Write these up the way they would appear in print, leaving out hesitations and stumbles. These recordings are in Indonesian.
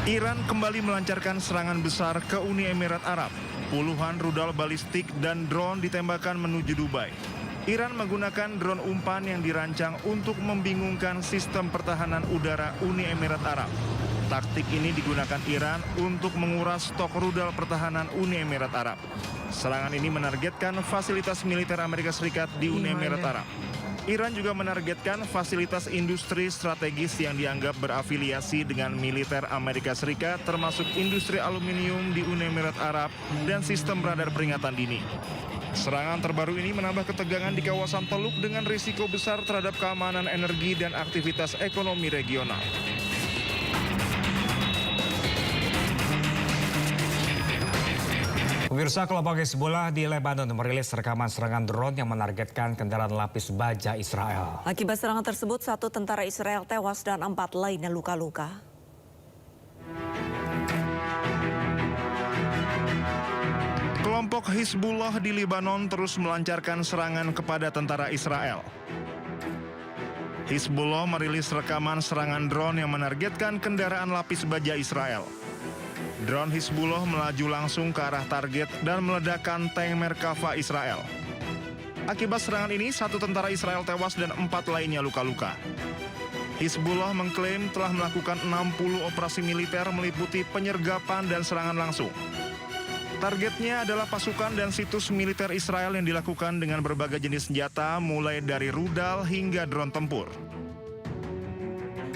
Iran kembali melancarkan serangan besar ke Uni Emirat Arab. Puluhan rudal balistik dan drone ditembakkan menuju Dubai. Iran menggunakan drone umpan yang dirancang untuk membingungkan sistem pertahanan udara Uni Emirat Arab. Taktik ini digunakan Iran untuk menguras stok rudal pertahanan Uni Emirat Arab. Serangan ini menargetkan fasilitas militer Amerika Serikat di Uni Emirat Arab. Iran juga menargetkan fasilitas industri strategis yang dianggap berafiliasi dengan militer Amerika Serikat, termasuk industri aluminium di Uni Emirat Arab dan sistem radar peringatan dini. Serangan terbaru ini menambah ketegangan di kawasan Teluk dengan risiko besar terhadap keamanan energi dan aktivitas ekonomi regional. Pemirsa, kelompok Hezbollah di Lebanon merilis rekaman serangan drone yang menargetkan kendaraan lapis baja Israel. Akibat serangan tersebut, 1 tentara Israel tewas dan 4 lainnya luka-luka. Kelompok Hizbullah di Lebanon terus melancarkan serangan kepada tentara Israel. Hizbullah merilis rekaman serangan drone yang menargetkan kendaraan lapis baja Israel. Drone Hizbullah melaju langsung ke arah target dan meledakkan tank Merkava Israel. Akibat serangan ini, 1 tentara Israel tewas dan 4 lainnya luka-luka. Hizbullah mengklaim telah melakukan 60 operasi militer meliputi penyergapan dan serangan langsung. Targetnya adalah pasukan dan situs militer Israel yang dilakukan dengan berbagai jenis senjata, mulai dari rudal hingga drone tempur.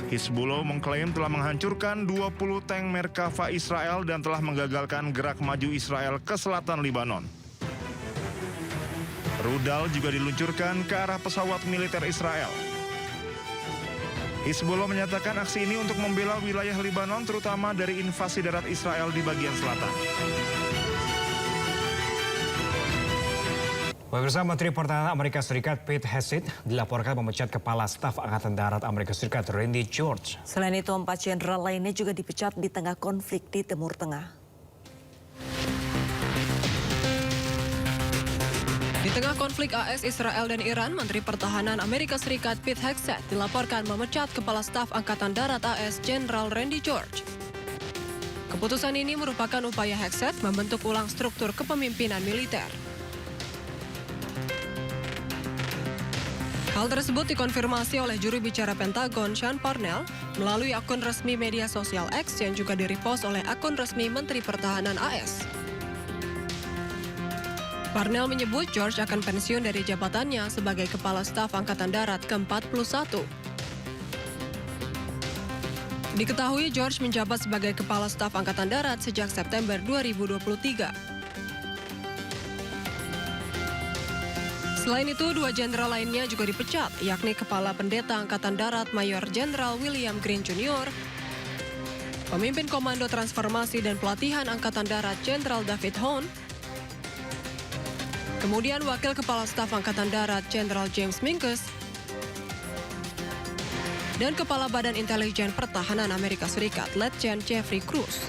Hizbullah mengklaim telah menghancurkan 20 tank Merkava Israel dan telah menggagalkan gerak maju Israel ke selatan Lebanon. Rudal juga diluncurkan ke arah pesawat militer Israel. Hizbullah menyatakan aksi ini untuk membela wilayah Lebanon, terutama dari invasi darat Israel di bagian selatan. Pemirsa, Menteri Pertahanan Amerika Serikat Pete Hegseth dilaporkan memecat Kepala Staf Angkatan Darat Amerika Serikat Randy George. Selain itu, 4 jenderal lainnya juga dipecat di tengah konflik di Timur Tengah. Di tengah konflik AS, Israel, dan Iran, Menteri Pertahanan Amerika Serikat Pete Hegseth dilaporkan memecat Kepala Staf Angkatan Darat AS Jenderal Randy George. Keputusan ini merupakan upaya Hegseth membentuk ulang struktur kepemimpinan militer. Hal tersebut dikonfirmasi oleh juru bicara Pentagon Sean Parnell melalui akun resmi media sosial X yang juga di-repost oleh akun resmi Menteri Pertahanan AS. Parnell menyebut George akan pensiun dari jabatannya sebagai Kepala Staf Angkatan Darat ke-41. Diketahui George menjabat sebagai Kepala Staf Angkatan Darat sejak September 2023. Selain itu, 2 jenderal lainnya juga dipecat, yakni Kepala Pendeta Angkatan Darat Mayor Jenderal William Green Jr., Pemimpin Komando Transformasi dan Pelatihan Angkatan Darat Jenderal David Hone, kemudian Wakil Kepala Staf Angkatan Darat Jenderal James Minkus, dan Kepala Badan Intelijen Pertahanan Amerika Serikat Letjen Jeffrey Cruz.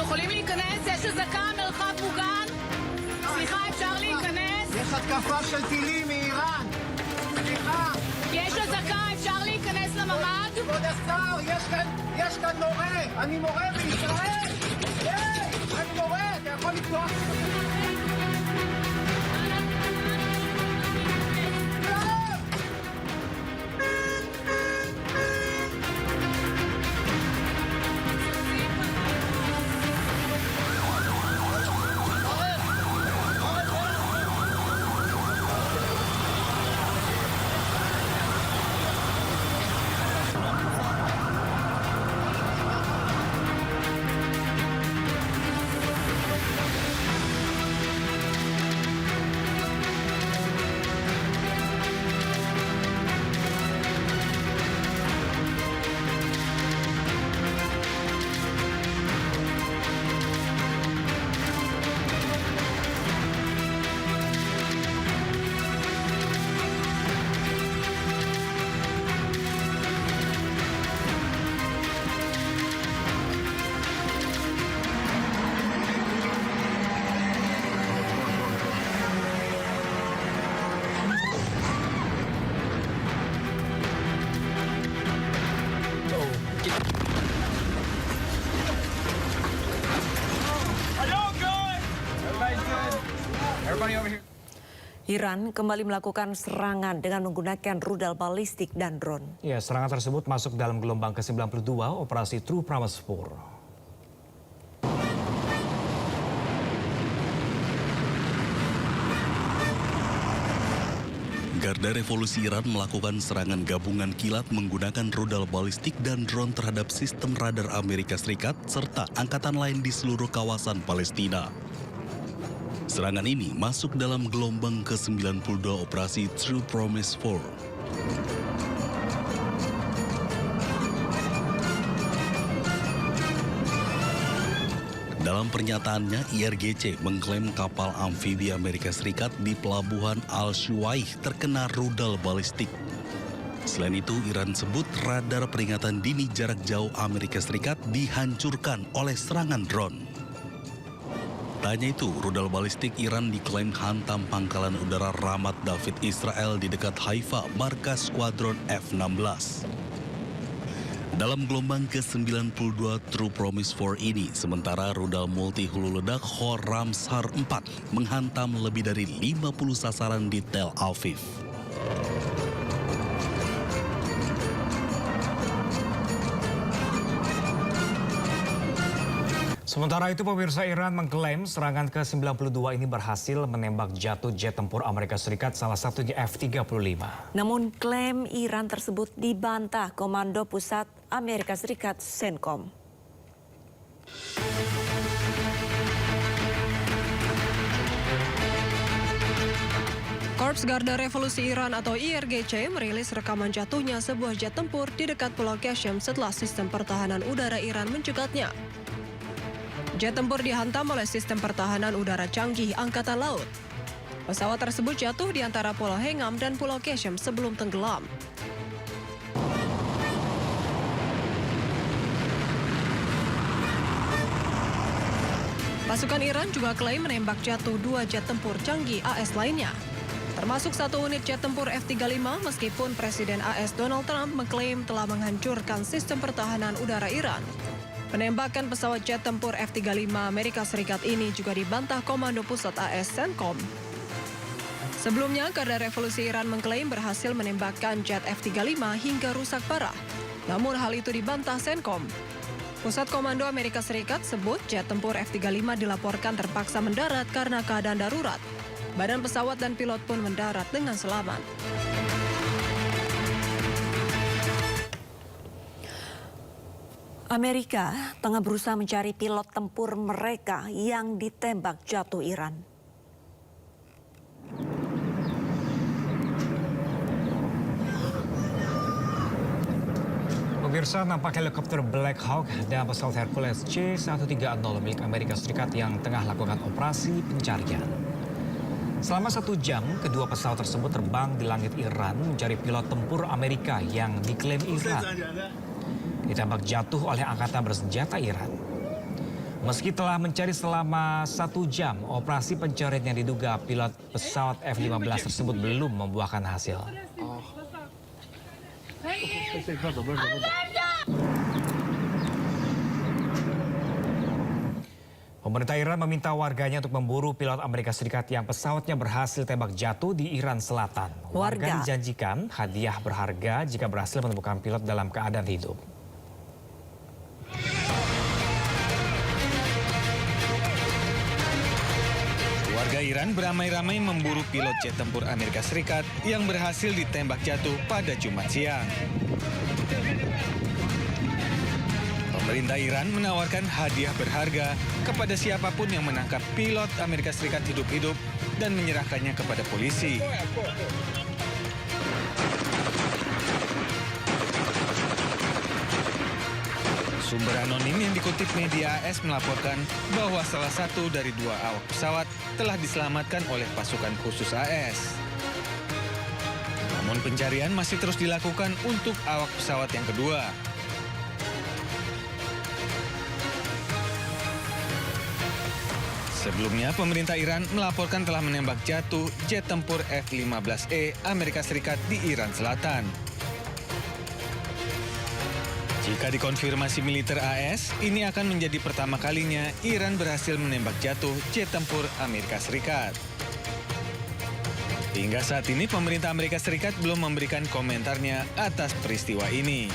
יכולים להיכנס? יש אזעקה, מרחב מוגן? סליחה, אפשר להיכנס? יש התקפה של טילים מאיראן. סליחה. יש אזעקה, אפשר להיכנס לממ"ד? כבוד השר, יש כאן מורה. אני מורה בישראל. אני מורה, אתה יכול לפתוח? Iran kembali melakukan serangan dengan menggunakan rudal balistik dan drone. Ya, serangan tersebut masuk dalam gelombang ke-92 operasi True Promise 4. Garda Revolusi Iran melakukan serangan gabungan kilat menggunakan rudal balistik dan drone terhadap sistem radar Amerika Serikat serta angkatan lain di seluruh kawasan Palestina. Serangan ini masuk dalam gelombang ke-92 operasi True Promise 4. Dalam pernyataannya, IRGC mengklaim kapal amfibi Amerika Serikat di pelabuhan Al-Shuwaih terkena rudal balistik. Selain itu, Iran sebut radar peringatan dini jarak jauh Amerika Serikat dihancurkan oleh serangan drone. Tak hanya itu, rudal balistik Iran diklaim hantam pangkalan udara Ramat David Israel di dekat Haifa, markas skuadron F-16. Dalam gelombang ke-92 True Promise 4 ini, sementara rudal multi hulu ledak Khorramshahr 4 menghantam lebih dari 50 sasaran di Tel Aviv. Sementara itu, pemirsa, Iran mengklaim serangan ke-92 ini berhasil menembak jatuh jet tempur Amerika Serikat, salah satunya F-35. Namun klaim Iran tersebut dibantah Komando Pusat Amerika Serikat CENTCOM. Korps Garda Revolusi Iran atau IRGC merilis rekaman jatuhnya sebuah jet tempur di dekat Pulau Qasem setelah sistem pertahanan udara Iran mencegatnya. Jet tempur dihantam oleh sistem pertahanan udara canggih Angkatan Laut. Pesawat tersebut jatuh di antara Pulau Hengam dan Pulau Qasem sebelum tenggelam. Pasukan Iran juga klaim menembak jatuh 2 jet tempur canggih AS lainnya, termasuk 1 unit jet tempur F-35, meskipun Presiden AS Donald Trump mengklaim telah menghancurkan sistem pertahanan udara Iran. Penembakan pesawat jet tempur F-35 Amerika Serikat ini juga dibantah Komando Pusat AS CENTCOM. Sebelumnya, Garda Revolusi Iran mengklaim berhasil menembakkan jet F-35 hingga rusak parah. Namun hal itu dibantah CENTCOM. Pusat Komando Amerika Serikat sebut jet tempur F-35 dilaporkan terpaksa mendarat karena keadaan darurat. Badan pesawat dan pilot pun mendarat dengan selamat. Amerika tengah berusaha mencari pilot tempur mereka yang ditembak jatuh Iran. Pemirsa, nampak helikopter Black Hawk dan pesawat Hercules C-130 milik Amerika Serikat yang tengah lakukan operasi pencarian. Selama 1 jam, kedua pesawat tersebut terbang di langit Iran mencari pilot tempur Amerika yang diklaim Iran ditembak jatuh oleh angkatan bersenjata Iran. Meski telah mencari selama 1 jam, operasi pencarian yang diduga pilot pesawat F-15 tersebut belum membuahkan hasil. Pemerintah Iran meminta warganya untuk memburu pilot Amerika Serikat yang pesawatnya berhasil tembak jatuh di Iran Selatan. Warga dijanjikan hadiah berharga jika berhasil menemukan pilot dalam keadaan hidup. Warga Iran beramai-ramai memburu pilot jet tempur Amerika Serikat yang berhasil ditembak jatuh pada Jumat siang. Pemerintah Iran menawarkan hadiah berharga kepada siapapun yang menangkap pilot Amerika Serikat hidup-hidup dan menyerahkannya kepada polisi. Sumber anonim yang dikutip media AS melaporkan bahwa salah satu dari 2 awak pesawat telah diselamatkan oleh pasukan khusus AS. Namun pencarian masih terus dilakukan untuk awak pesawat yang kedua. Sebelumnya, pemerintah Iran melaporkan telah menembak jatuh jet tempur F-15E Amerika Serikat di Iran Selatan. Jika dikonfirmasi militer AS, ini akan menjadi pertama kalinya Iran berhasil menembak jatuh jet tempur Amerika Serikat. Hingga saat ini pemerintah Amerika Serikat belum memberikan komentarnya atas peristiwa ini.